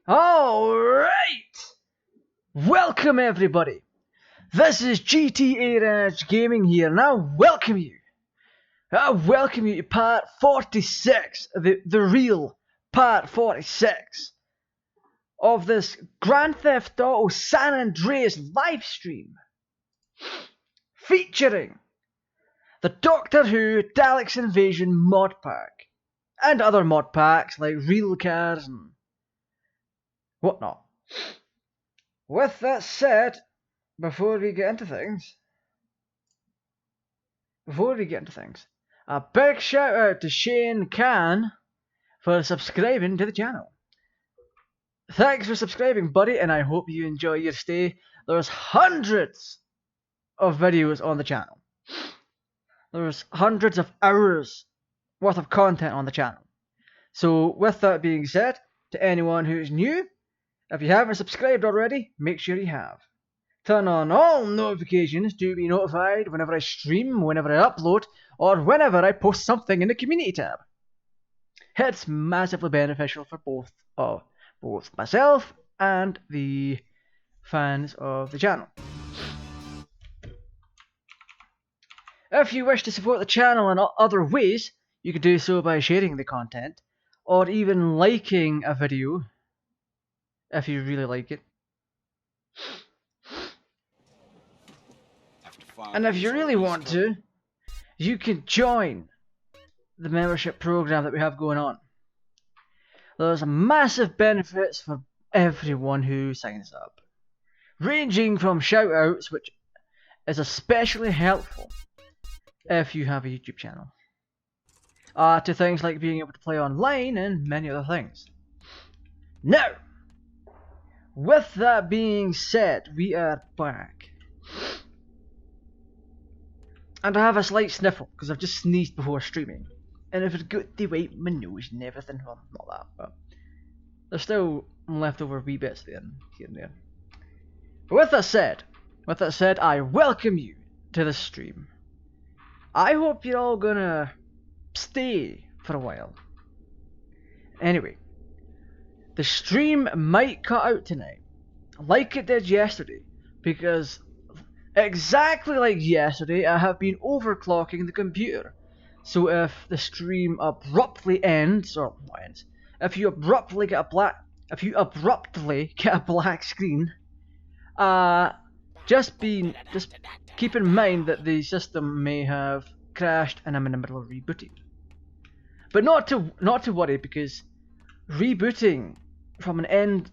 Alright! Welcome everybody! This is GTArajgaming here, and I welcome you to part 46, the real part 46 of this Grand Theft Auto San Andreas livestream featuring the Doctor Who Daleks Invasion mod pack and other mod packs like real cars and whatnot. With that said, before we get into things, a big shout out to Shane Khan for subscribing to the channel. Thanks for subscribing, buddy, and I hope you enjoy your stay. There's hundreds of videos on the channel. There's hundreds of hours worth of content on the channel. So with that being said, to anyone who's new, if you haven't subscribed already, make sure you have. Turn on all notifications to be notified whenever I stream, whenever I upload, or whenever I post something in the community tab. It's massively beneficial for both myself and the fans of the channel. If you wish to support the channel in other ways, you can do so by sharing the content, or even liking a video if you really like it. And if you really want to, you can join the membership program that we have going on. There's massive benefits for everyone who signs up, ranging from shoutouts, which is especially helpful if you have a YouTube channel, to things like being able to play online and many other things. Now, with that being said, we are back. And I have a slight sniffle, because I've just sneezed before streaming. And I've got to wipe my nose and everything. Well, not that, but there's still leftover wee bits there, here and there. But with that said, I welcome you to the stream. I hope you're all gonna stay for a while. Anyway, the stream might cut out tonight, like it did yesterday, because exactly like yesterday, I have been overclocking the computer. So if the stream abruptly ends, if you abruptly get a black screen, just keep in mind that the system may have crashed and I'm in the middle of rebooting. But not to worry, because rebooting from an M.2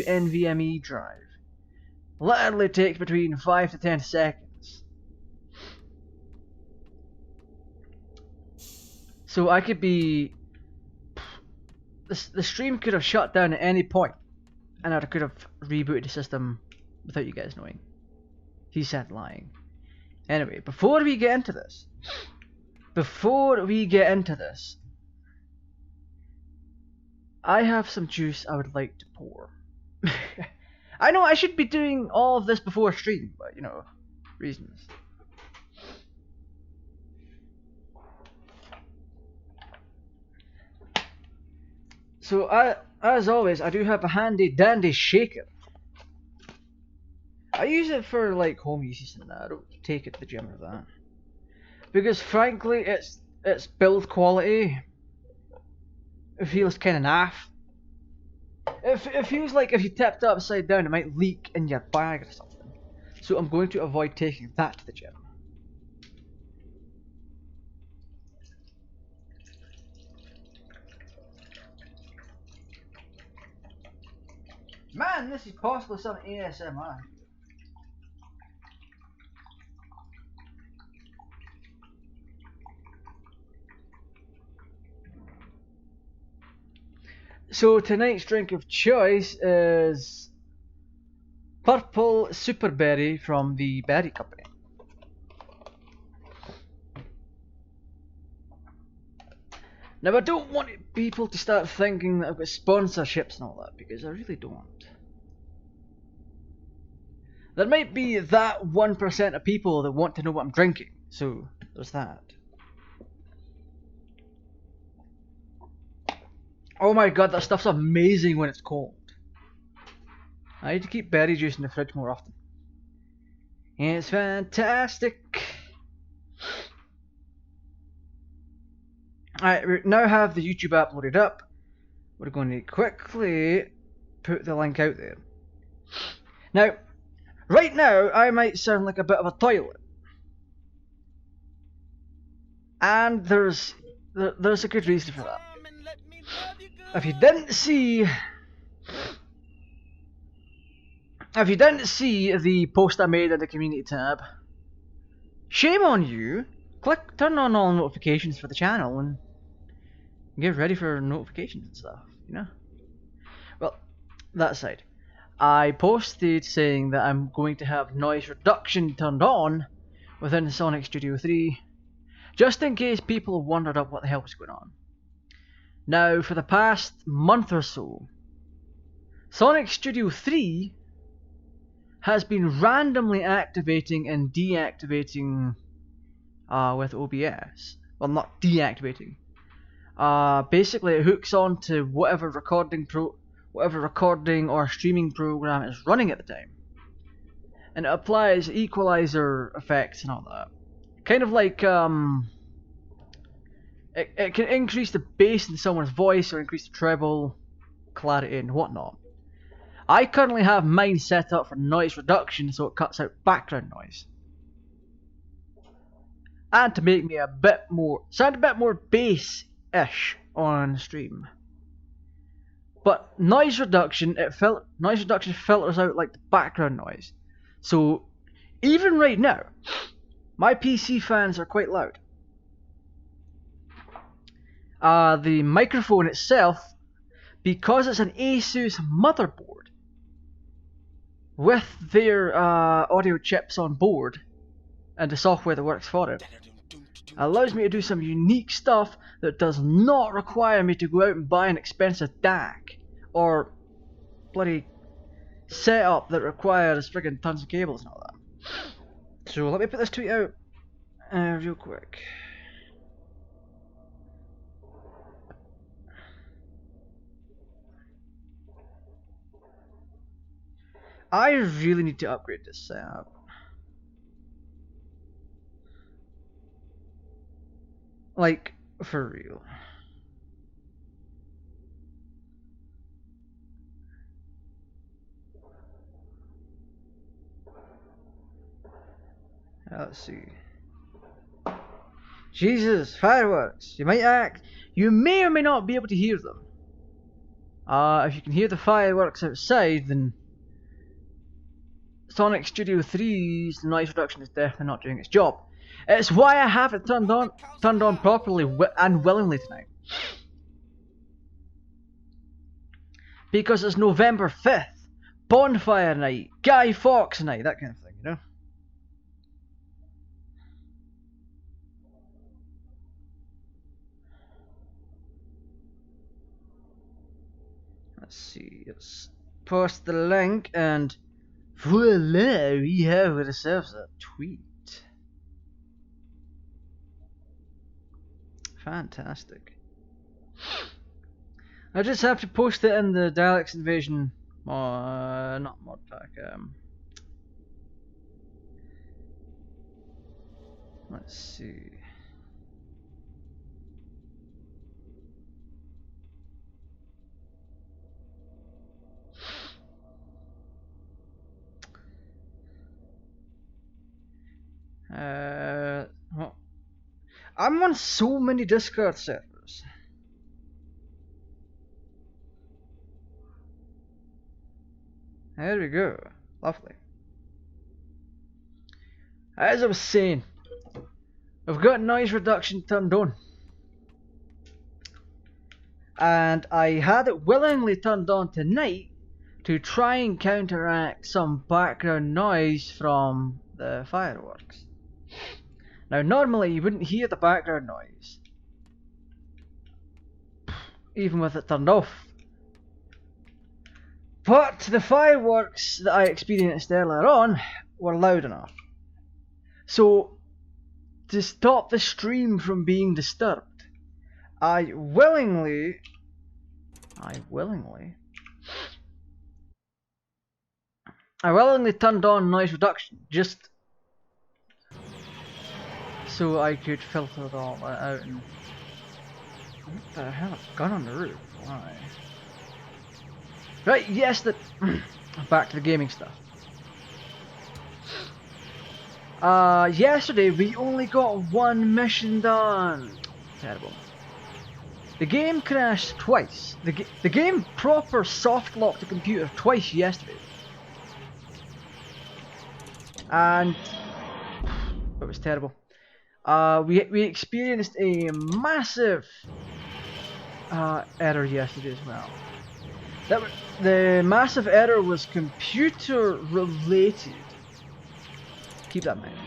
NVMe drive literally takes between 5 to 10 seconds. So I could be... The stream could have shut down at any point, and I could have rebooted the system without you guys knowing. He said lying. Anyway, before we get into this, I have some juice I would like to pour. I know I should be doing all of this before stream, but you know, reasons. So as always, I do have a handy dandy shaker. I use it for like home uses and that. I don't take it to the gym or that, because frankly, its build quality, it feels kind of naff. It feels like if you tipped it upside down, it might leak in your bag or something. So I'm going to avoid taking that to the gym. Man, this is possibly some ASMR. So tonight's drink of choice is Purple Superberry from the Berry Company. Now I don't want people to start thinking that I've got sponsorships and all that, because I really don't. There might be that 1% of people that want to know what I'm drinking, so there's that. Oh my god, that stuff's amazing when it's cold. I need to keep berry juice in the fridge more often. It's fantastic. Alright, we now have the YouTube app loaded up. We're going to quickly put the link out there. Now, right now, I might sound like a bit of a toilet. And there's a good reason for that. If you didn't see the post I made in the community tab, shame on you. Turn on all notifications for the channel and get ready for notifications and stuff, you know? Well, that aside, I posted saying that I'm going to have noise reduction turned on within Sonic Studio 3, just in case people wondered up what the hell was going on. Now, for the past month or so, Sonic Studio 3 has been randomly activating and deactivating with OBS. Well, not deactivating. Basically, it hooks on to whatever recording or streaming program is running at the time, and it applies equalizer effects and all that. Kind of like it can increase the bass in someone's voice or increase the treble, clarity, and whatnot. I currently have mine set up for noise reduction, so it cuts out background noise, and to make me sound a bit more bass-ish on stream. But noise reduction filters out like the background noise. So even right now, my PC fans are quite loud. The microphone itself, because it's an Asus motherboard with their audio chips on board and the software that works for it, allows me to do some unique stuff that does not require me to go out and buy an expensive DAC or bloody setup that requires friggin' tons of cables and all that. So let me put this tweet out real quick. I really need to upgrade this setup. Like, for real. Let's see. Jesus, fireworks! You may or may not be able to hear them. If you can hear the fireworks outside, then Sonic Studio 3's noise reduction is definitely not doing its job. It's why I have it turned on properly and willingly tonight. Because it's November 5th, bonfire night, Guy Fawkes night, that kind of thing, you know? Let's see, let's post the link and voila, we have ourselves a tweet. Fantastic. I just have to post it in the Daleks Invasion, not mod pack. Let's see. Well, I'm on so many Discord servers. There we go. Lovely. As I was saying, I've got noise reduction turned on. And I had it willingly turned on tonight to try and counteract some background noise from the fireworks. Now normally you wouldn't hear the background noise, even with it turned off. But the fireworks that I experienced earlier on were loud enough. So, to stop the stream from being disturbed, I willingly I willingly turned on noise reduction just so I could filter it all out. And what the hell? A gun on the roof? Why? Right, yes, that. Back to the gaming stuff. Yesterday we only got one mission done. Terrible. The game crashed twice. The game proper soft locked the computer twice yesterday. And it was terrible. We experienced a massive error yesterday as well. The massive error was computer related. Keep that in mind.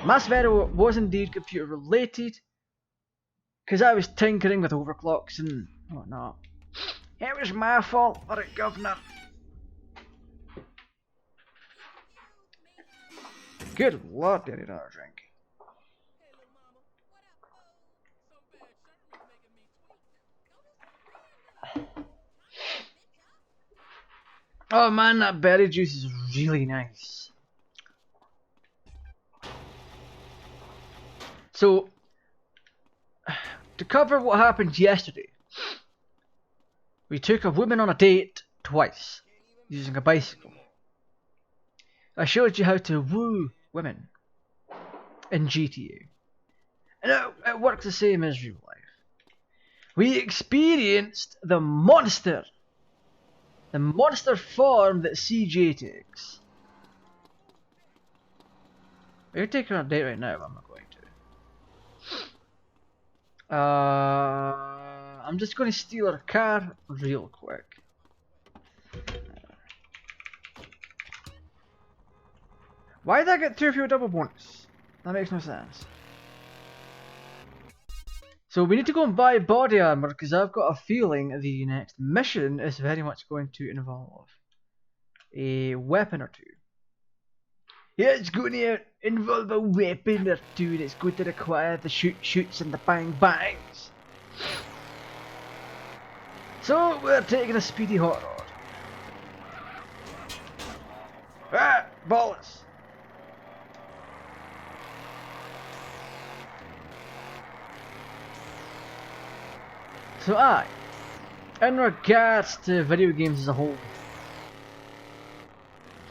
Massive error was indeed computer related, because I was tinkering with overclocks and whatnot. It was my fault, alright, governor. Good lord, did another drink. Oh man, that berry juice is really nice. So, to cover what happened yesterday, we took a woman on a date twice, using a bicycle. I showed you how to woo women in GTA. And it works the same as real life. We experienced the monster form that CJ takes. We're taking on a date right now, but I'm not going to. I'm just going to steal her car real quick. Why did I get 2 for a double bonus? That makes no sense. So we need to go and buy body armor, because I've got a feeling the next mission is very much going to involve a weapon or two. Yeah, it's going to involve a weapon or two, and it's going to require the shoots and the bang bangs. So we're taking a speedy hot rod. Ah, balls! So in regards to video games as a whole,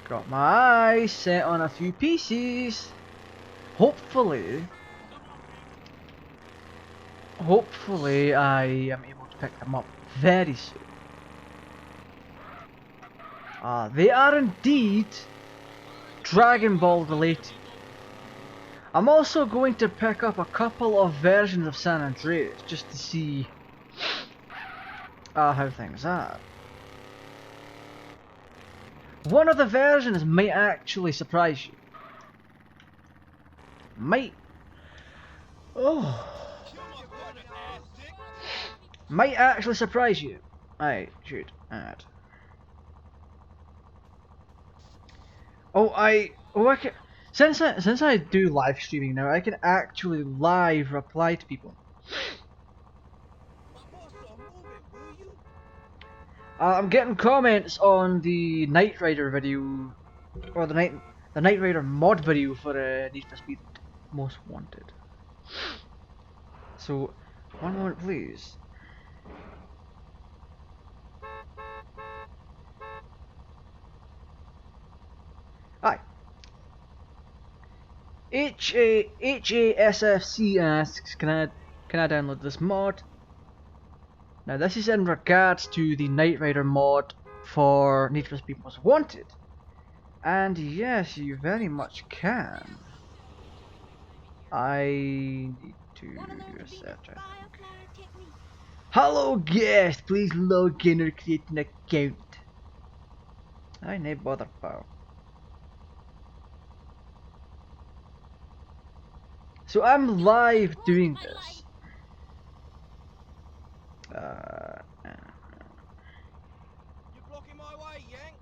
got my eyes set on a few PCs. Hopefully I am able to pick them up very soon. They are indeed Dragon Ball related. I'm also going to pick up a couple of versions of San Andreas just to see how things are. One of the versions might actually surprise you. Might actually surprise you. I should add. I can, since I do live streaming now, I can actually live reply to people. I'm getting comments on the Knight Rider video, or the Knight Rider mod video for Need for Speed Most Wanted. So, one moment please. Hi. HASFC asks, can I download this mod? Now this is in regards to the Knight Rider mod for Need for Speed Most Wanted. And yes, you very much can. I need to do a search, I think. Hello guest, please log in or create an account. I need bother pal. So I'm live doing this. You're blocking my way, Yank.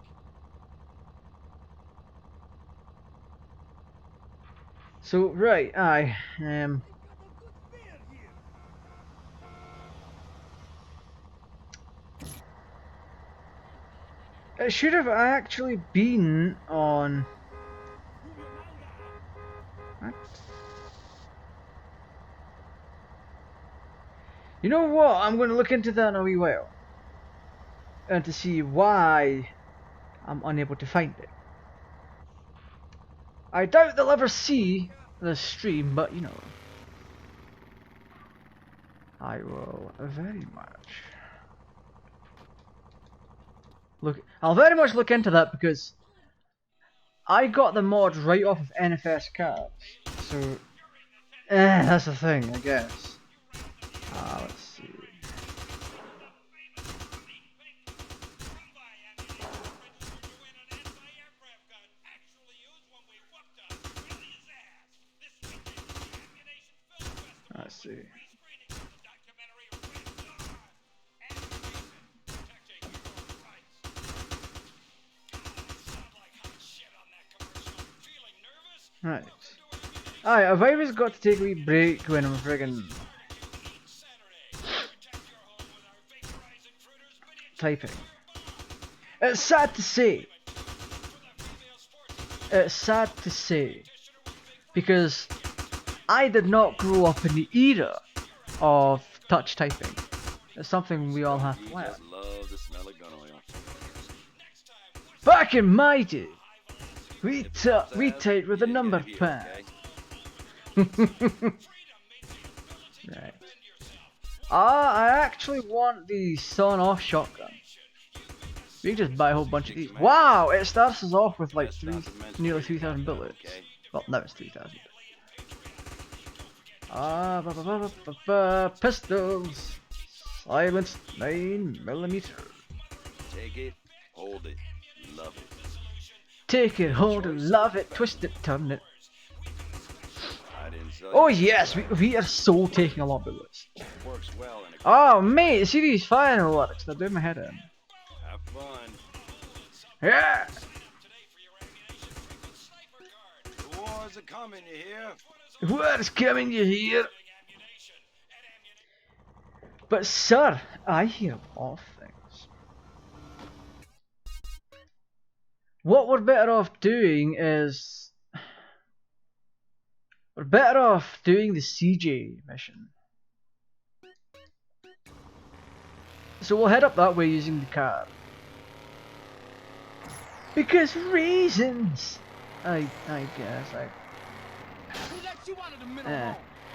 So right, It should have actually been on... What? You know what? I'm going to look into that in a wee while. And to see why I'm unable to find it. I doubt they'll ever see the stream, but you know. I will very much I'll very much look into that because I got the mod right off of NFS cards. So that's the thing, I guess. Let's see. Let's see. Right. Alright, I've always got to take a wee break when I'm friggin' typing. It's sad to say. It's sad to say. Because I did not grow up in the era of touch typing. It's something we all have to learn. Back in my day, we typed with a number pad. Right. I actually want the sawn-off shotgun. We can just buy a whole bunch of these. Wow, it starts us off with like nearly 3,000 bullets. Well, now it's 3,000. Pistols. Silence 9mm. Take it, hold it, love it. Take it, hold it, love it, twist it, turn it. Oh yes, we are so taking a lot of bullets. Oh mate, see these fireworks, they're doing my head in. Have fun. Yeah! The wars are coming, you hear? What is coming, you hear? But sir, I hear all things. What we're better off doing is... We're better off doing the CJ mission. So we'll head up that way using the car. Because reasons! I guess,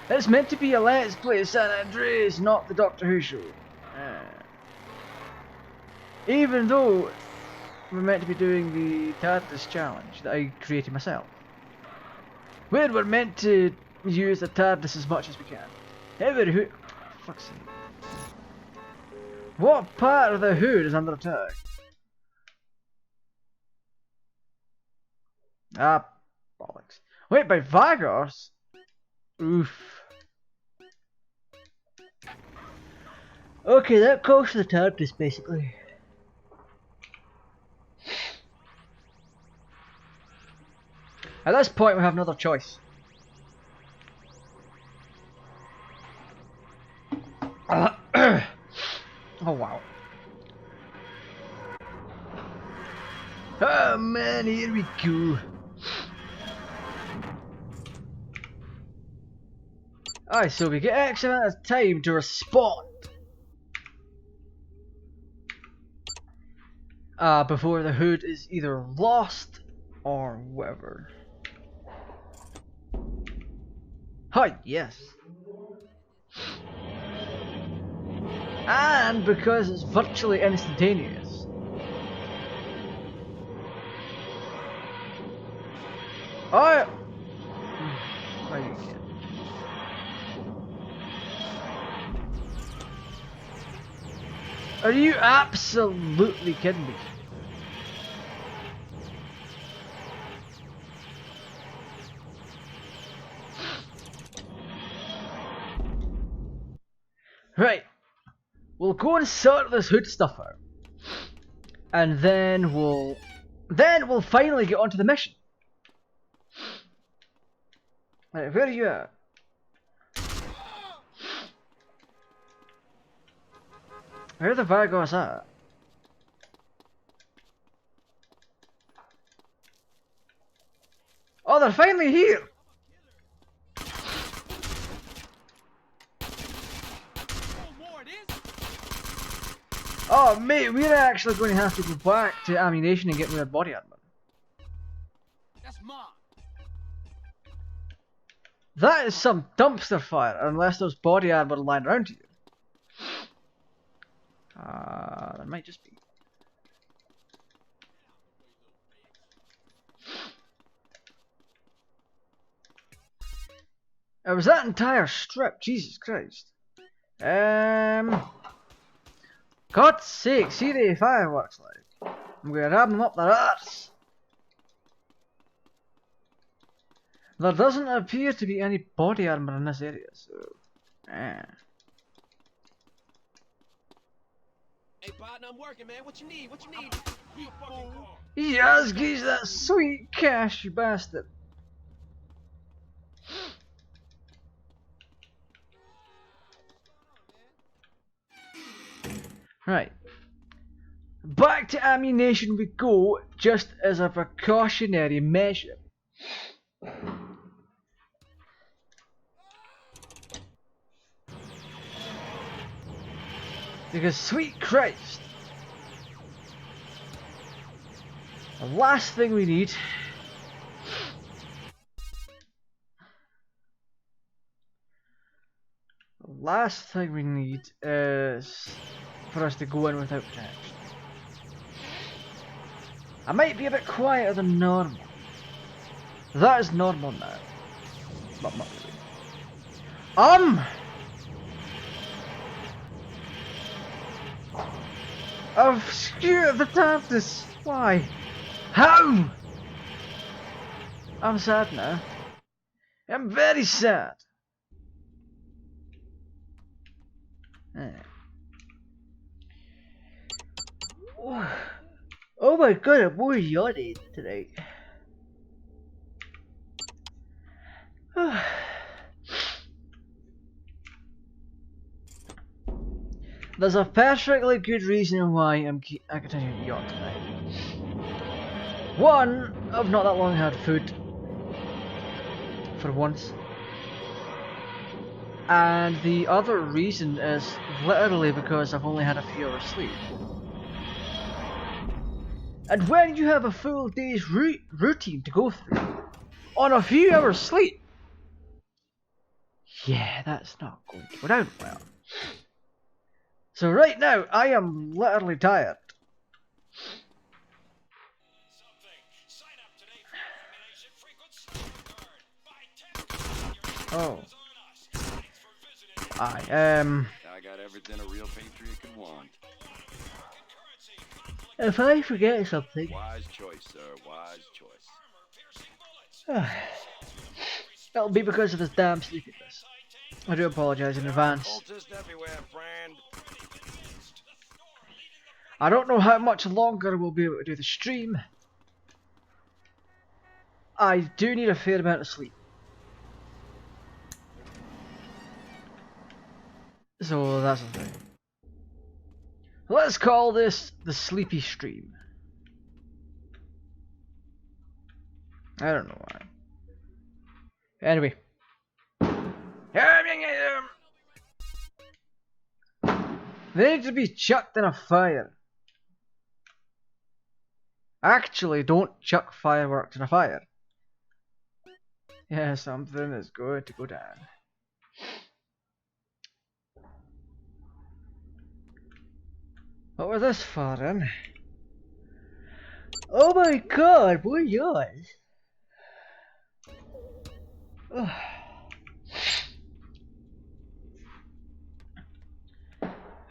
it's meant to be a Let's Play San Andreas, not the Doctor Who show. Even though we're meant to be doing the TARDIS challenge that I created myself. Where we're meant to use the TARDIS as much as we can. Every who... Fuck's sake. What part of the hood is under attack? Ah, bollocks. Wait, by Vagos? Oof. Okay, that calls for the TARDIS, basically. At this point, we have another choice. Oh, wow. Oh, man, here we go. Alright, so we get X amount of time to respond. Before the hood is either lost or whatever. Hi, yes. And because it's virtually instantaneous. Oh! Are you kidding? Are you absolutely kidding me? Right. We'll go and sort this hood stuff out. And then we'll finally get onto the mission. Right, where are you at? Where are the Vagos at? they're finally here! Oh mate, we're actually going to have to go back to ammunition and get rid of body armor. That's mine. That is some dumpster fire, unless there's body armor lying around here. There might just be. It was that entire strip, Jesus Christ. God's sake, see the fireworks like. I'm gonna ram them up their arse. There doesn't appear to be any body armor in this area, so. Hey, partner, I'm working, man. What you need? What you need? You fucking car. Yes, geez, that sweet cash, you bastard. Right. Back to ammunition we go, just as a precautionary measure. Because, sweet Christ, the last thing we need is for us to go in without protection. I might be a bit quieter than normal. That is normal now. But not really. I've skewed the TARDIS. Why? How? I'm sad now. I'm very sad. Oh my god, I'm more yawning today. There's a perfectly good reason why I continue to yawn tonight. One, I've not that long had food. For once. And the other reason is literally because I've only had a few hours sleep. And when you have a full day's routine to go through on a few hours sleep, yeah, that's not going to go down well. So right now, I am literally tired. Oh. I got everything a real patriot could want. If I forget something. Wise choice, sir. Wise choice. It'll be because of this damn sleepiness. I do apologise in advance. Cultist everywhere, friend. I don't know how much longer we'll be able to do the stream. I do need a fair amount of sleep. So that's the thing. Let's call this the sleepy stream. I don't know why. Anyway. They need to be chucked in a fire. Actually, don't chuck fireworks in a fire. Yeah, something is going to go down. What was this for then? Oh my god, boy, yours.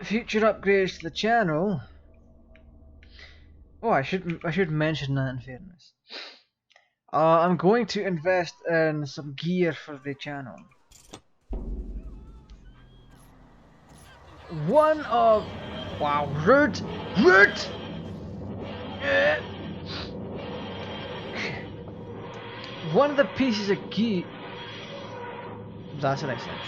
Future upgrades to the channel. Oh, I should mention that in fairness. I'm going to invest in some gear for the channel. One of wow, rude. One of the pieces of gear. That's what I said.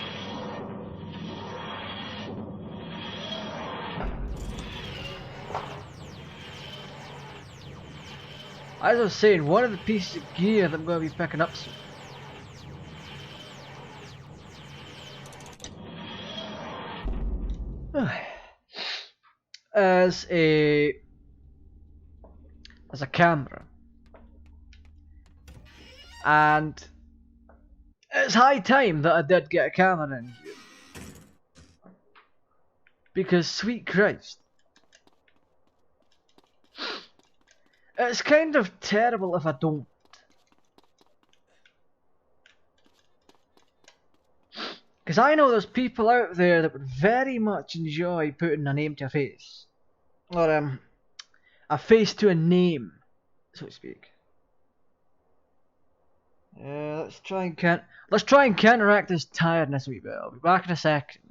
As I was saying, one of the pieces of gear that I'm going to be picking up soon as a camera, and it's high time that I did get a camera in here, because sweet Christ, it's kind of terrible if I don't. Because I know there's people out there that would very much enjoy putting a name to a face, or a face to a name, so to speak. Let's try and counteract this tiredness a wee bit. I'll be back in a second.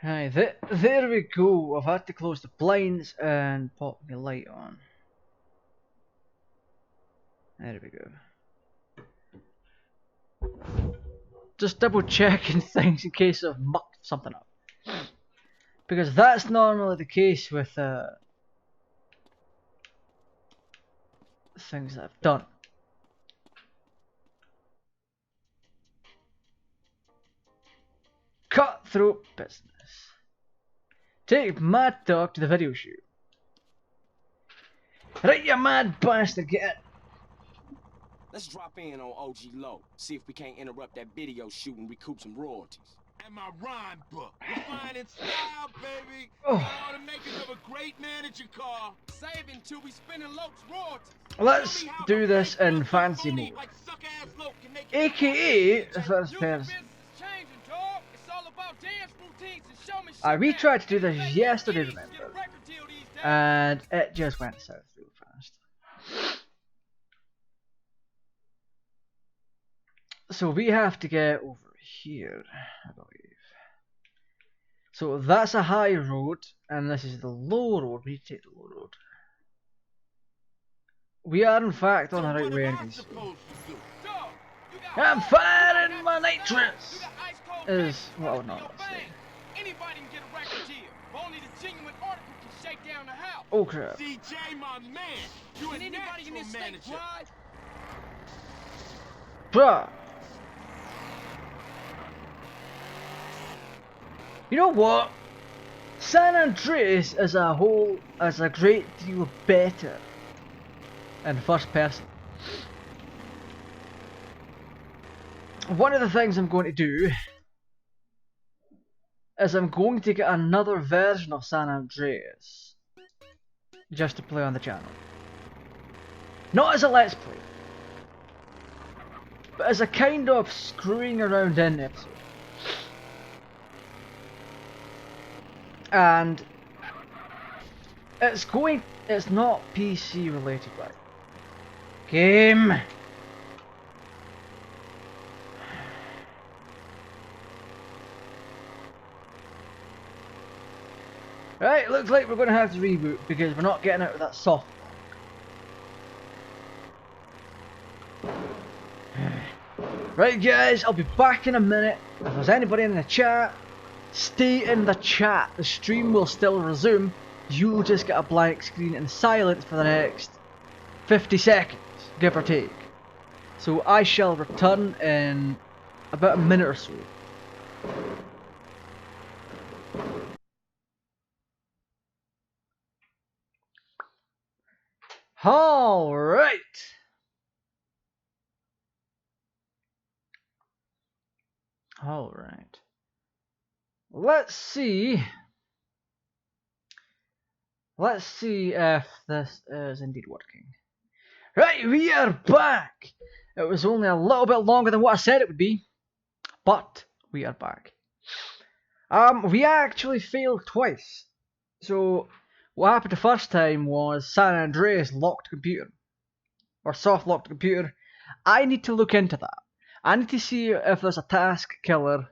Hi, there we go. I've had to close the blinds and pop the light on. There we go. Just double checking things in case I've mucked something up. Because that's normally the case with things that I've done. Cutthroat business. Take Mad Dog to the video shoot. Right, you mad bastard, get in. Let's drop in on OG Low, see if we can't interrupt that video shoot and recoup some royalties. And my rhyme book. Refine in style, baby. Oh. Got all the makings of a great manager car. Saving till we spending Loke's royalties. Let's do this in fancy mode. Like suck-ass Loke can make AKA the first person. We tried to do this yesterday, remember? And it just went south real fast. So we have to get over here, I believe. So that's a high road, and this is the low road. We need to take the low road. We are in fact on the right way, anyways. I'm firing my nitrous! Is what I would normally say. Anybody can get a record deal. Only the genuine article can shake down the house. Oh crap. CJ, my man. You a Anybody in natural this state manager. fly? Bruh. You know what? San Andreas as a whole is a great deal better in first person. One of the things I'm going to do is I'm going to get another version of San Andreas just to play on the channel. Not as a let's play, but as a kind of screwing around in episode. And it's not PC related, right? Game. Right, looks like we're going to have to reboot because we're not getting out of that soft lock. Right guys, I'll be back in a minute. If there's anybody in the chat, stay in the chat. The stream will still resume. You'll just get a blank screen and silence for the next 50 seconds, give or take. So I shall return in about a minute or so. Alright. Alright. Let's see. Let's see if this is indeed working. Right, we are back. It was only a little bit longer than what I said it would be, but we are back. We actually failed twice. So What happened the first time was San Andreas locked computer. Or soft locked computer. I need to look into that. I need to see if there's a task killer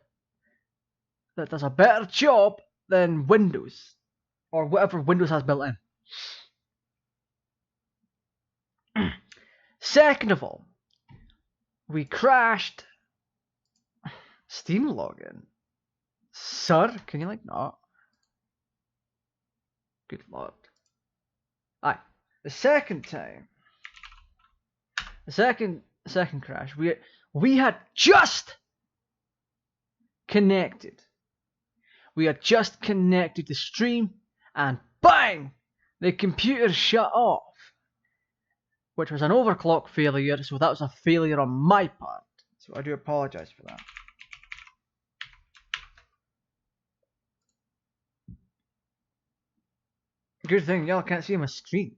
that does a better job than Windows. Or whatever Windows has built in. Second of all, we crashed Steam login. Sir, can you not? Good lord. Aye. The second time. The second crash. We had just connected. We had just connected the stream and bang! The computer shut off. Which was an overclock failure, so that was a failure on my part. So I do apologise for that. Good thing y'all can't see my screen.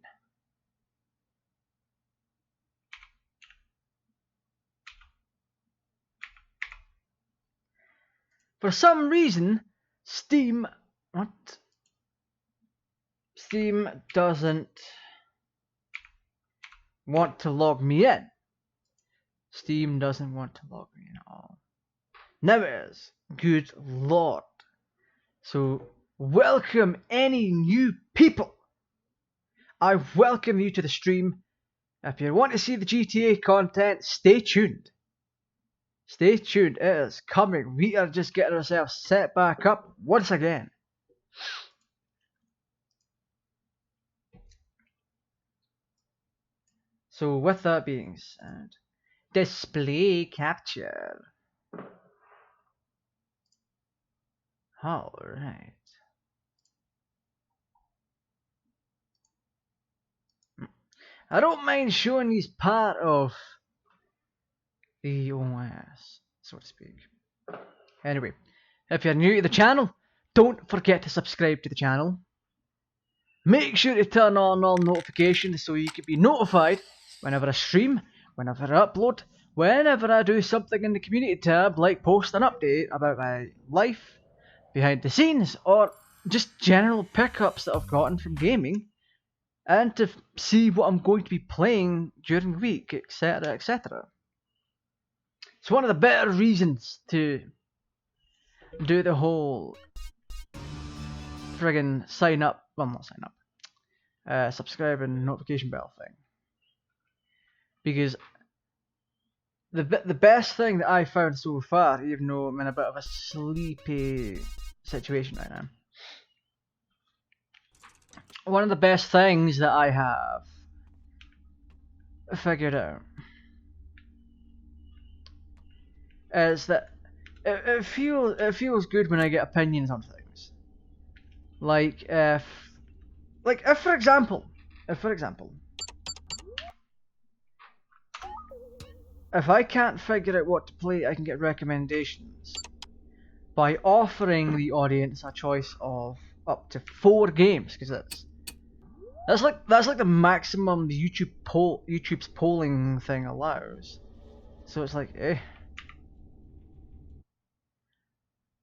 For some reason, Steam doesn't want to log me in. Steam doesn't want to log me in at all. Now it is. Good lord. So, welcome any new people. I welcome you to the stream. If you want to see the GTA content, stay tuned. Stay tuned, it is coming. We are just getting ourselves set back up once again. So with that being said, display capture. Alright. I don't mind showing these part of the OS, so to speak. Anyway, if you're new to the channel, don't forget to subscribe to the channel. Make sure to turn on all notifications so you can be notified whenever I stream, whenever I upload, whenever I do something in the community tab, like post an update about my life, behind the scenes, or just general pickups that I've gotten from gaming, and to see what I'm going to be playing during the week, etc, etc. It's one of the better reasons to do the whole friggin' sign up, well not sign up, subscribe and notification bell thing. Because the best thing that I found so far, even though I'm in a bit of a sleepy situation right now, one of the best things that I have figured out is that it feels good when I get opinions on things. Like if for example, if I can't figure out what to play, I can get recommendations by offering the audience a choice of up to 4 games, because that's like the maximum the YouTube's polling thing allows. So it's like, eh.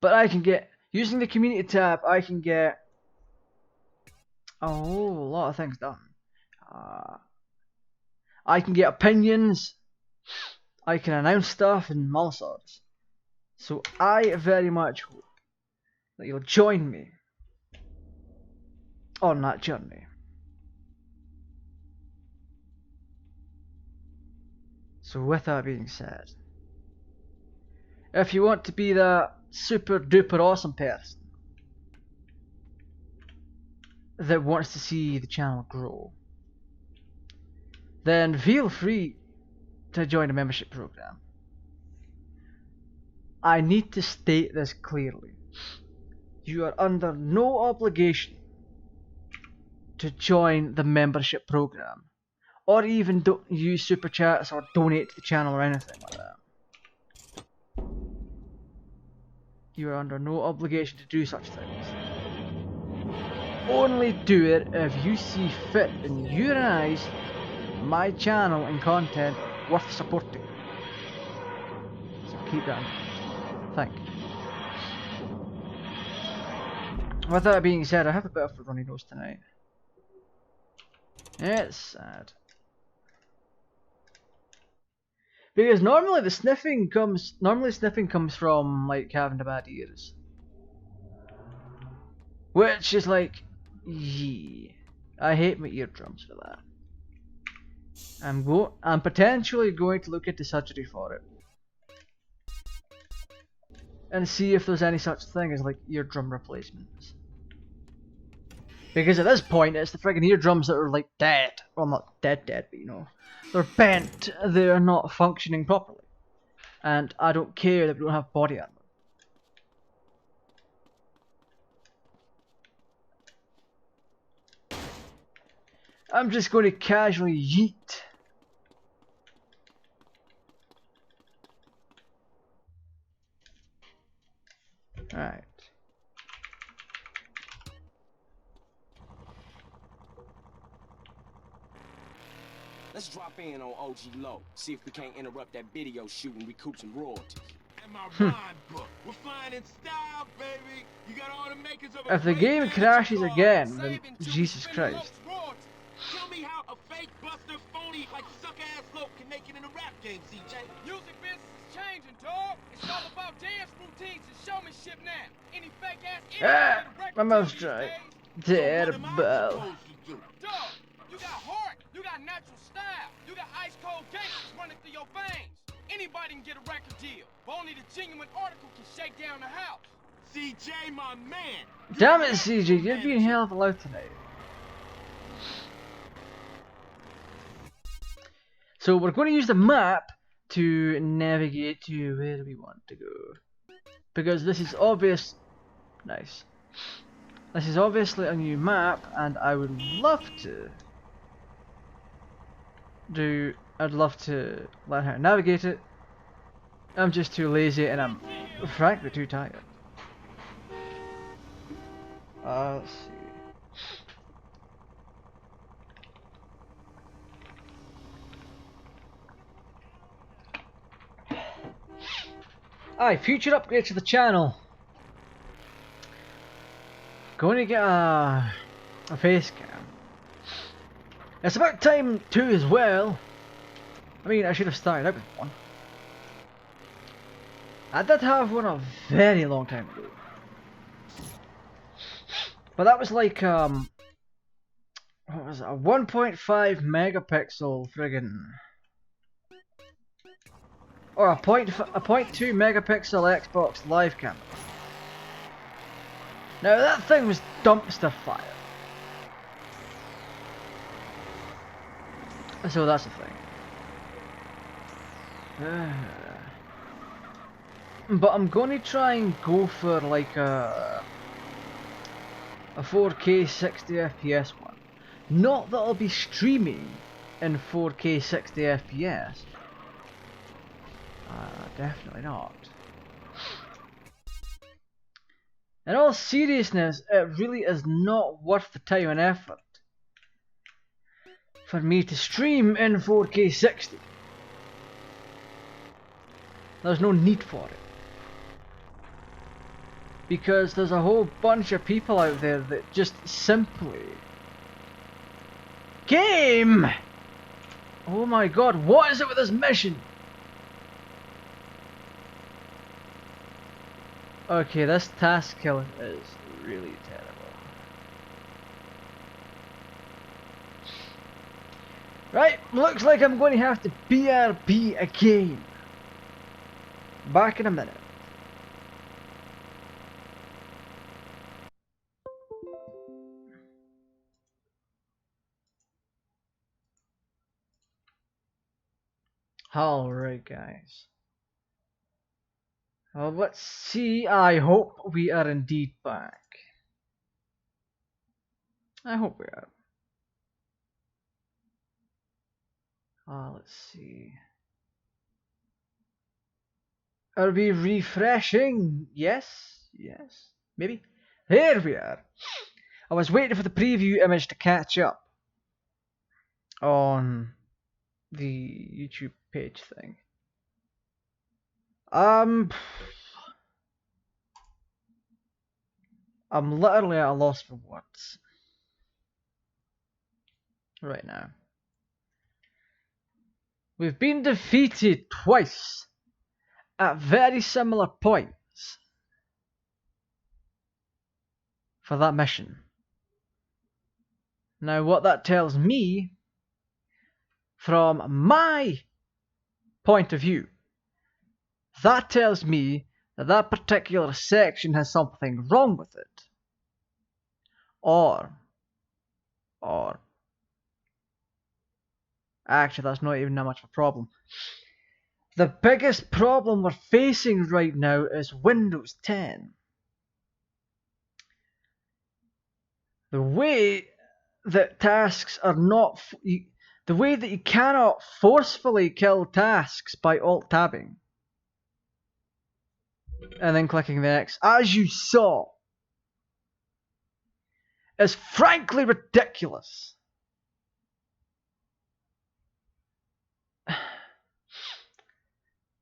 But I can get, using the community tab, I can get a whole lot of things done. I can get opinions, I can announce stuff, and all sorts. So I very much hope that you'll join me on that journey. So with that being said, if you want to be that super duper awesome person that wants to see the channel grow, then feel free to join the membership program. I need to state this clearly. You are under no obligation to join the membership program, or even use super chats or donate to the channel or anything like that. You are under no obligation to do such things. Only do it if you see fit in your eyes my channel and content worth supporting. So keep that in mind. Thank you. With that being said, I have a bit of a runny nose tonight. It's sad. Because normally sniffing comes from like having the bad ears. Which is like, yeah. I hate my eardrums for that. I'm potentially going to look into surgery for it. And see if there's any such thing as like eardrum replacements. Because at this point it's the friggin' eardrums that are like dead. Well, not dead, but you know. They're bent, they're not functioning properly. And I don't care that we don't have body armor. I'm just going to casually yeet. Alright. Let's drop in on OG Low. See if we can't interrupt that video shoot and recoup some royalties. And my rhyme book. We're flying in style, baby. You got all the makers of a If the great game dance crashes car. again, then Saving till Jesus we spend the Christ. most royalties. Tell me how a fake buster phony like suck-ass Loke can make it in a rap game, CJ. Music business is changing, dog. It's all about dance routines and showmanship now. Any fake ass idiot Ah, can get a record my mouth's deal dry. these days. So what Terrible. am I supposed to do? Dog, you got heart, you got natural style, you got ice cold gangsters running through your veins. Anybody can get a record deal, but only the genuine article can shake down the house. CJ, my man. Damn it, CJ, you're being hell of a loud tonight. So we're going to use the map to navigate to where we want to go. Because this is obvious. Nice. This is obviously a new map, and I would love to I'd love to learn how to navigate it. I'm just too lazy, and I'm frankly too tired. Let's see. Aye, future upgrade to the channel. Going to get a face cam. It's about time too as well. I mean, I should have started out with one. I did have one a very long time ago. But that was like, what was it? A 1.5 megapixel friggin'... Or a 0.2 megapixel Xbox Live camera. Now that thing was dumpster fire. So that's the thing. But I'm going to try and go for like a 4K 60 FPS one. Not that I'll be streaming in 4K 60 FPS. Definitely not. In all seriousness, it really is not worth the time and effort for me to stream in 4K 60. There's no need for it. Because there's a whole bunch of people out there that just simply... Game! Oh my god, what is it with this mission? Okay, this task killing is really terrible. Right, looks like I'm going to have to BRB again. Back in a minute. Alright guys. Well, let's see. I hope we are indeed back. I hope we are. Let's see. Are we refreshing? Yes, yes, maybe. There we are. I was waiting for the preview image to catch up on the YouTube page thing. I'm literally at a loss for words. right now. We've been defeated twice at very similar points for that mission. Now, what that tells me, from my point of view, that tells me that that particular section has something wrong with it. Or actually, that's not even that much of a problem. The biggest problem we're facing right now is Windows 10. The way that tasks are not... the way that you cannot forcefully kill tasks by alt-tabbing and then clicking the X, as you saw, is frankly ridiculous.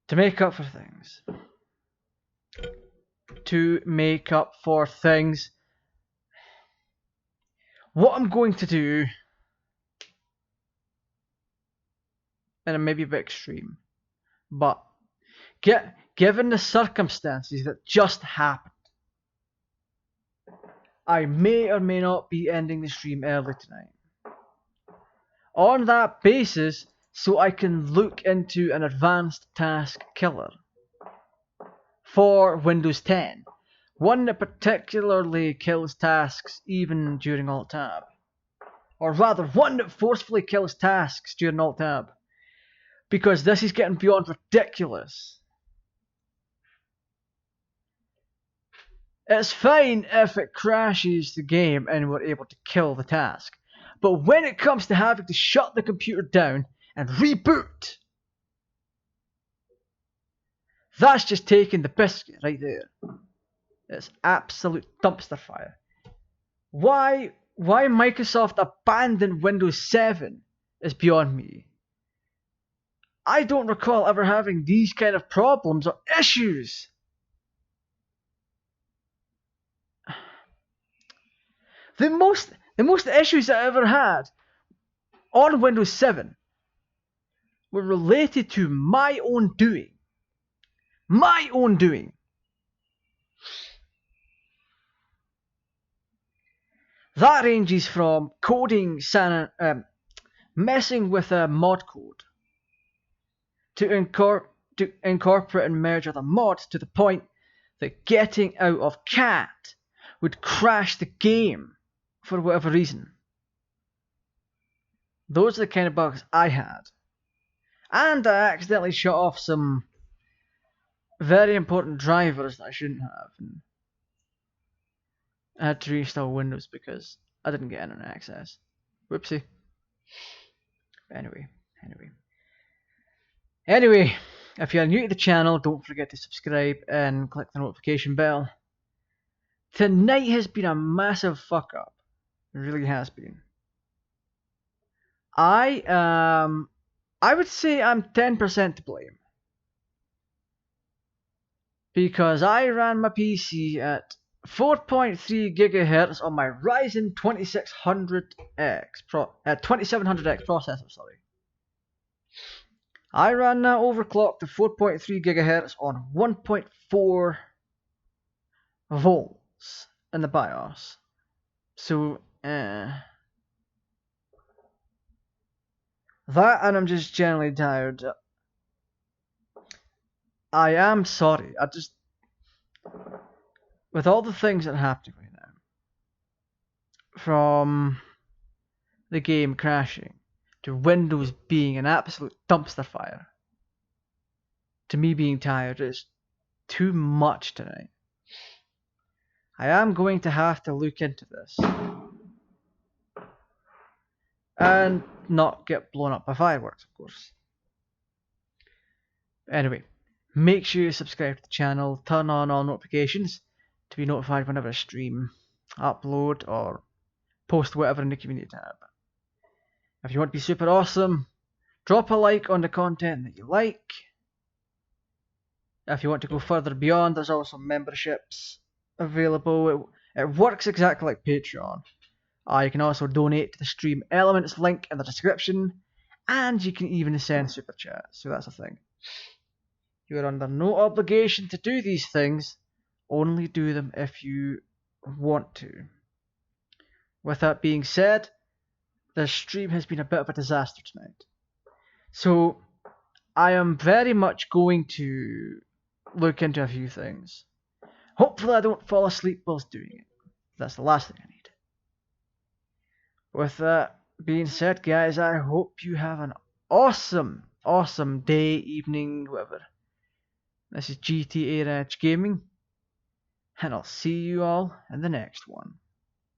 To make up for things. What I'm going to do, and it may be a bit extreme, but given the circumstances that just happened, I may or may not be ending the stream early tonight. On that basis, so I can look into an advanced task killer for Windows 10. One that particularly kills tasks even during Alt-Tab. Or rather, one that forcefully kills tasks during Alt-Tab. Because this is getting beyond ridiculous. It's fine if it crashes the game and we're able to kill the task. But when it comes to having to shut the computer down and reboot, that's just taking the biscuit right there. It's absolute dumpster fire. Why Microsoft abandoned Windows 7 is beyond me. I don't recall ever having these kind of problems or issues. The most issues I ever had on Windows 7 were related to my own doing. My own doing. That ranges from coding, messing with a mod code, to incorporate and merge other mods to the point that getting out of cat would crash the game for whatever reason. Those are the kind of bugs I had. And I accidentally shut off some very important drivers that I shouldn't have. And I had to reinstall Windows because I didn't get internet access. Whoopsie. Anyway, if you're new to the channel, don't forget to subscribe and click the notification bell. Tonight has been a massive fuck up. It really has been. I would say I'm 10% to blame. Because I ran my PC at 4.3 GHz on my Ryzen 2700X processor, sorry. I ran that overclock to 4.3 GHz on 1.4 volts in the BIOS. So, that, and I'm just generally tired. I am sorry. With all the things that are happening right now, from the game crashing, to Windows being an absolute dumpster fire, to me being tired, is too much tonight. I am going to have to look into this. And not get blown up by fireworks, of course. Anyway, make sure you subscribe to the channel, turn on all notifications to be notified whenever I stream, upload, or post whatever in the community tab. If you want to be super awesome, drop a like on the content that you like. If you want to go further beyond, there's also memberships available. It works exactly like Patreon. You can also donate to the stream elements link in the description, and you can even send super chats. So that's a thing. You are under no obligation to do these things, only do them if you want to. With that being said, the stream has been a bit of a disaster tonight. So I am very much going to look into a few things. Hopefully I don't fall asleep whilst doing it. That's the last thing I need. With that being said, guys, I hope you have an awesome day, evening, whatever. This is GTArajgaming, and I'll see you all in the next one.